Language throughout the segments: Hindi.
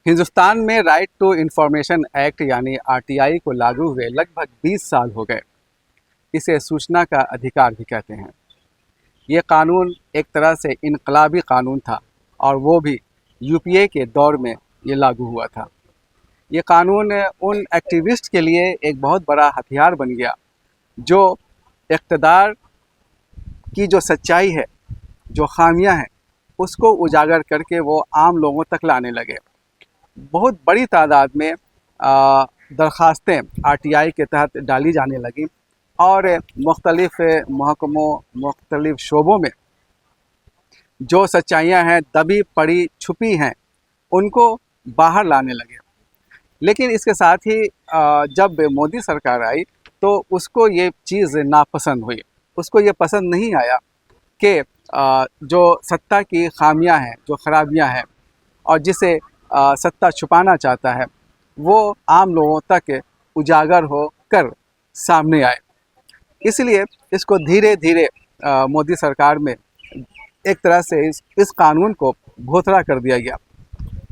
हिंदुस्तान में राइट टू इंफॉर्मेशन एक्ट यानी आरटीआई को लागू हुए लगभग 20 साल हो गए। इसे सूचना का अधिकार भी कहते हैं। ये कानून एक तरह से इनकलाबी कानून था और वो भी यूपीए के दौर में ये लागू हुआ था। ये कानून उन एक्टिविस्ट के लिए एक बहुत बड़ा हथियार बन गया जो इक़्तिदार की जो सच्चाई है, जो खामियां हैं, उसको उजागर करके वो आम लोगों तक लाने लगे। बहुत बड़ी तादाद में दरख्वास्तें आरटीआई के तहत डाली जाने लगी और मुख्तलिफ़ महकमों, मुख्तलिफ़ शोबों में जो सच्चाइयाँ हैं, दबी पड़ी छुपी हैं, उनको बाहर लाने लगे। लेकिन इसके साथ ही जब मोदी सरकार आई तो उसको ये चीज़ नापसंद हुई। उसको ये पसंद नहीं आया कि जो सत्ता की खामियां हैं, जो खराबियां हैं और जिसे सत्ता छुपाना चाहता है, वो आम लोगों तक उजागर हो कर सामने आए। इसलिए इसको धीरे धीरे मोदी सरकार में एक तरह से इस कानून को भोथरा कर दिया गया।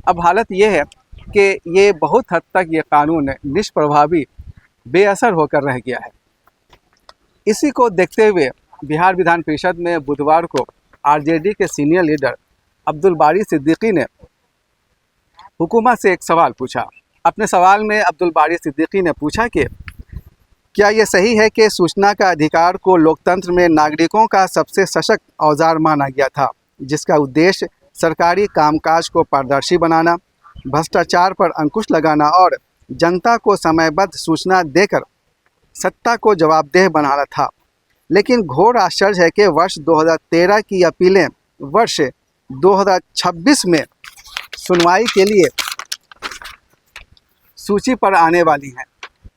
अब हालत ये है कि ये बहुत हद तक ये कानून निष्प्रभावी, बेअसर होकर रह गया है। इसी को देखते हुए बिहार विधान परिषद में बुधवार को आरजेडी के सीनियर लीडर अब्दुल बारी सिद्दीकी ने हुकूमत से एक सवाल पूछा। अपने सवाल में अब्दुल बारी सिद्दीकी ने पूछा कि क्या ये सही है कि सूचना का अधिकार को लोकतंत्र में नागरिकों का सबसे सशक्त औजार माना गया था, जिसका उद्देश्य सरकारी कामकाज को पारदर्शी बनाना, भ्रष्टाचार पर अंकुश लगाना और जनता को समयबद्ध सूचना देकर सत्ता को जवाबदेह बनाना था। लेकिन घोर आश्चर्य है कि वर्ष 2013 की अपीलें वर्ष 2026 में सुनवाई के लिए सूची पर आने वाली हैं।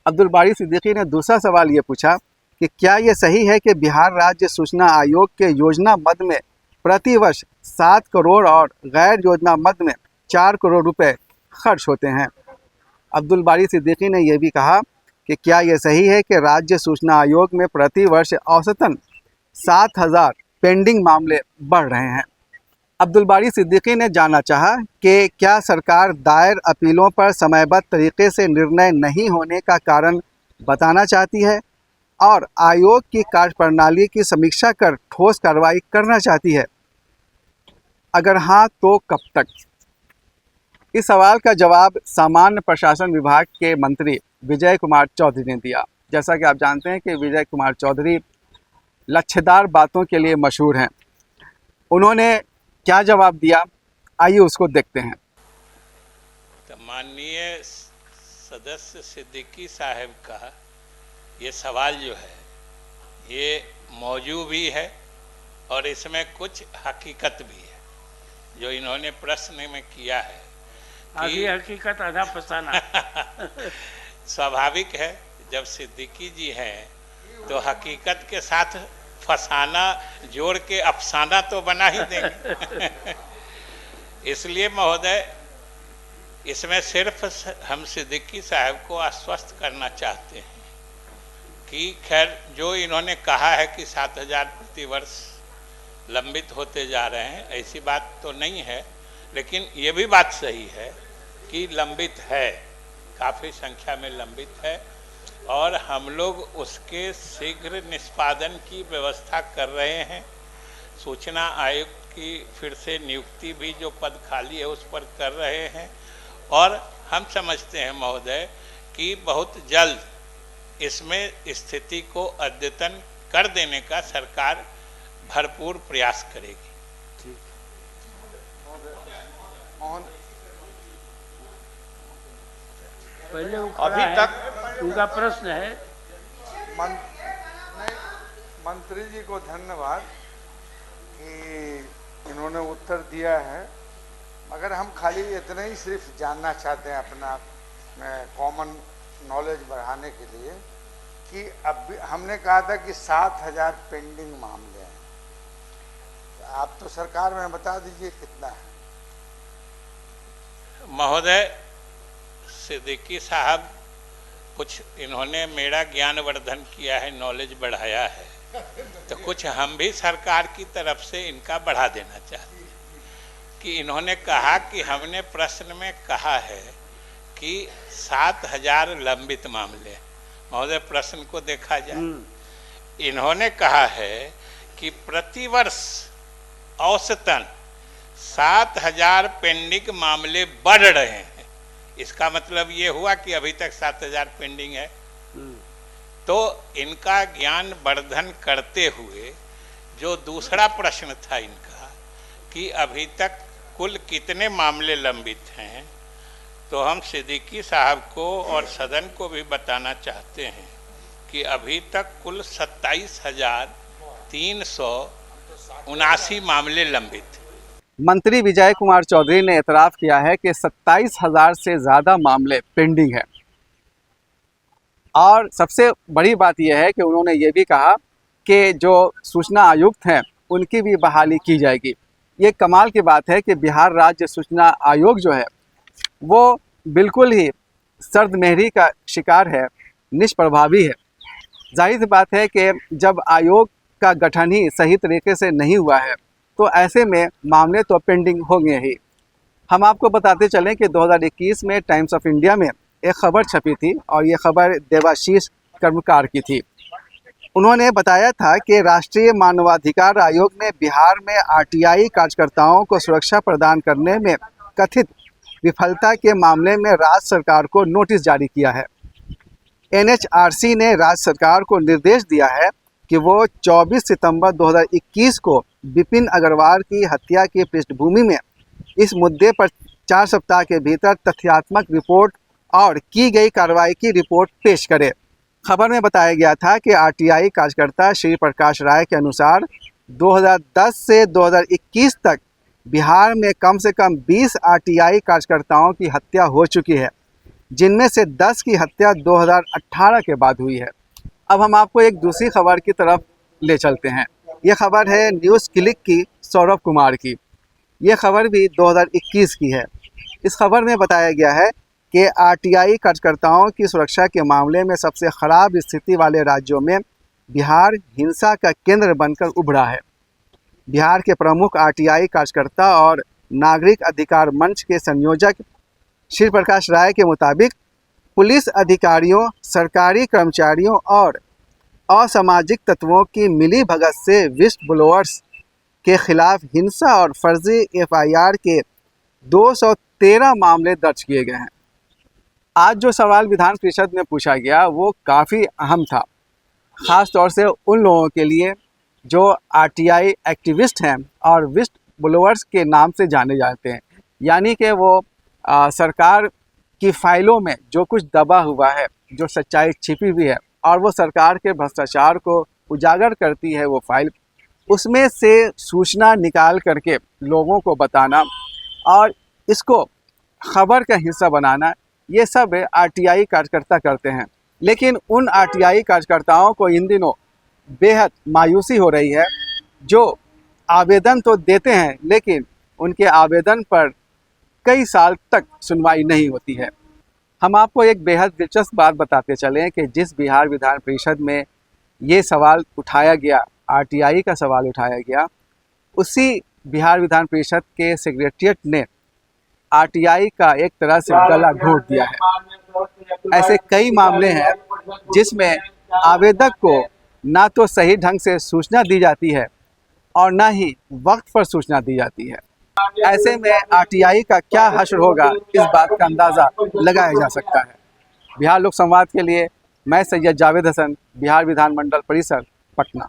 अब्दुल बारी सिद्दीकी ने दूसरा सवाल ये पूछा कि क्या ये सही है कि बिहार राज्य सूचना आयोग के योजना मद में प्रतिवर्ष 7 करोड़ और गैर योजना मद में 4 करोड़ रुपए खर्च होते हैं। अब्दुल बारी सिद्दीकी ने यह भी कहा कि क्या ये सही है कि राज्य सूचना आयोग में प्रतिवर्ष औसतन 7,000 पेंडिंग मामले बढ़ रहे हैं। अब्दुल बारी सिद्दीकी ने जानना चाहा कि क्या सरकार दायर अपीलों पर समयबद्ध तरीके से निर्णय नहीं होने का कारण बताना चाहती है और आयोग की कार्यप्रणाली की समीक्षा कर ठोस कार्रवाई करना चाहती है। अगर हाँ तो कब तक? इस सवाल का जवाब सामान्य प्रशासन विभाग के मंत्री विजय कुमार चौधरी ने दिया। जैसा कि आप जानते हैं कि विजय कुमार चौधरी लच्छेदार बातों के लिए मशहूर हैं। उन्होंने क्या जवाब दिया, आइए उसको देखते हैं। तो माननीय सदस्य सिद्दीकी साहब का ये सवाल जो है ये मौजू भी है और इसमें कुछ हकीकत भी है जो इन्होंने प्रश्न में किया है। आधी हकीकत आधा फसाना स्वाभाविक है, जब सिद्दीकी जी हैं तो हकीकत के साथ फसाना जोड़ के अफसाना तो बना ही देंगे इसलिए महोदय, इसमें सिर्फ हम सिद्दीकी साहब को आश्वस्त करना चाहते हैं कि खैर जो इन्होंने कहा है कि 7,000 प्रतिवर्ष लंबित होते जा रहे हैं, ऐसी बात तो नहीं है। लेकिन ये भी बात सही है कि लंबित है, काफ़ी संख्या में लंबित है और हम लोग उसके शीघ्र निष्पादन की व्यवस्था कर रहे हैं। सूचना आयोग की फिर से नियुक्ति भी जो पद खाली है उस पर कर रहे हैं और हम समझते हैं महोदय कि बहुत जल्द इसमें स्थिति को अद्यतन कर देने का सरकार भरपूर प्रयास करेगी। पहले अभी तक उनका प्रश्न है। मंत्री जी को धन्यवाद कि इन्होंने उत्तर दिया है, मगर हम खाली इतना ही सिर्फ जानना चाहते हैं अपना कॉमन नॉलेज बढ़ाने के लिए कि अब हमने कहा था कि 7,000 पेंडिंग मामले हैं, तो आप तो सरकार में बता दीजिए कितना है। महोदय, सिद्दीकी साहब कुछ इन्होंने मेरा ज्ञानवर्धन किया है, नॉलेज बढ़ाया है, तो कुछ हम भी सरकार की तरफ से इनका बढ़ा देना चाहते हैं कि इन्होंने कहा कि हमने प्रश्न में कहा है कि 7,000 लंबित मामले। महोदय प्रश्न को देखा जाए, इन्होंने कहा है कि प्रतिवर्ष औसतन 7,000 पेंडिंग मामले बढ़ रहे हैं। इसका मतलब ये हुआ कि अभी तक 7,000 पेंडिंग है। तो इनका ज्ञान वर्धन करते हुए जो दूसरा प्रश्न था इनका कि अभी तक कुल कितने मामले लंबित हैं, तो हम सिद्दीकी साहब को और सदन को भी बताना चाहते हैं कि अभी तक कुल 27,379 मामले लंबित। मंत्री विजय कुमार चौधरी ने एतराफ़ किया है कि 27,000 से ज़्यादा मामले पेंडिंग हैं। और सबसे बड़ी बात यह है कि उन्होंने ये भी कहा कि जो सूचना आयुक्त हैं उनकी भी बहाली की जाएगी। ये कमाल की बात है कि बिहार राज्य सूचना आयोग जो है वो बिल्कुल ही सर्दमेहरी का शिकार है, निष्प्रभावी है। जाहिर सी बात है कि जब आयोग का गठन ही सही तरीके से नहीं हुआ है तो ऐसे में मामले तो पेंडिंग होंगे ही। हम आपको बताते चलें कि 2021 में टाइम्स ऑफ इंडिया में एक खबर छपी थी और ये खबर देवाशीष कर्मकार की थी। उन्होंने बताया था कि राष्ट्रीय मानवाधिकार आयोग ने बिहार में आरटीआई कार्यकर्ताओं को सुरक्षा प्रदान करने में कथित विफलता के मामले में राज्य सरकार को नोटिस जारी किया है। एनएचआरसी ने राज्य सरकार को निर्देश दिया है कि वो 24 सितंबर 2021 को विपिन अग्रवाल की हत्या की पृष्ठभूमि में इस मुद्दे पर 4 सप्ताह के भीतर तथ्यात्मक रिपोर्ट और की गई कार्रवाई की रिपोर्ट पेश करे। खबर में बताया गया था कि आरटीआई कार्यकर्ता श्री प्रकाश राय के अनुसार 2010 से 2021 तक बिहार में कम से कम 20 आरटीआई कार्यकर्ताओं की हत्या हो चुकी है, जिनमें से 10 की हत्या 2018 के बाद हुई है। अब हम आपको एक दूसरी खबर की तरफ ले चलते हैं। ये खबर है न्यूज़ क्लिक की सौरभ कुमार की। ये खबर भी 2021 की है। इस खबर में बताया गया है कि आरटीआई कार्यकर्ताओं की सुरक्षा के मामले में सबसे ख़राब स्थिति वाले राज्यों में बिहार हिंसा का केंद्र बनकर उभरा है। बिहार के प्रमुख आरटीआई कार्यकर्ता और नागरिक अधिकार मंच के संयोजक श्री प्रकाश राय के मुताबिक पुलिस अधिकारियों, सरकारी कर्मचारियों और असामाजिक तत्वों की मिलीभगत से विस्ट ब्लोअर्स के खिलाफ हिंसा और फर्जी एफआईआर के 213 मामले दर्ज किए गए हैं। आज जो सवाल विधान परिषद में पूछा गया वो काफ़ी अहम था, ख़ास तौर से उन लोगों के लिए जो आरटीआई एक्टिविस्ट हैं और विस्ट ब्लोअर्स के नाम से जाने जाते हैं। यानी कि वो सरकार की फाइलों में जो कुछ दबा हुआ है, जो सच्चाई छिपी हुई है और वो सरकार के भ्रष्टाचार को उजागर करती है वो फाइल, उसमें से सूचना निकाल करके लोगों को बताना और इसको खबर का हिस्सा बनाना, ये सब आरटीआई कार्यकर्ता करते हैं। लेकिन उन आरटीआई कार्यकर्ताओं को इन दिनों बेहद मायूसी हो रही है, जो आवेदन तो देते हैं लेकिन उनके आवेदन पर कई साल तक सुनवाई नहीं होती है। हम आपको एक बेहद दिलचस्प बात बताते चलें कि जिस बिहार विधान परिषद में ये सवाल उठाया गया, आरटीआई का सवाल उठाया गया, उसी बिहार विधान परिषद के सेक्रेटरीट ने आरटीआई का एक तरह से गला घोंट दिया है। ऐसे कई मामले हैं जिसमें आवेदक को ना तो सही ढंग से सूचना दी जाती है और ना ही वक्त पर सूचना दी जाती है। ऐसे में आरटीआई का क्या हश्र होगा, इस बात का अंदाज़ा लगाया जा सकता है। बिहार लोक संवाद के लिए मैं सैयद जावेद हसन, बिहार विधानमंडल परिसर, पटना।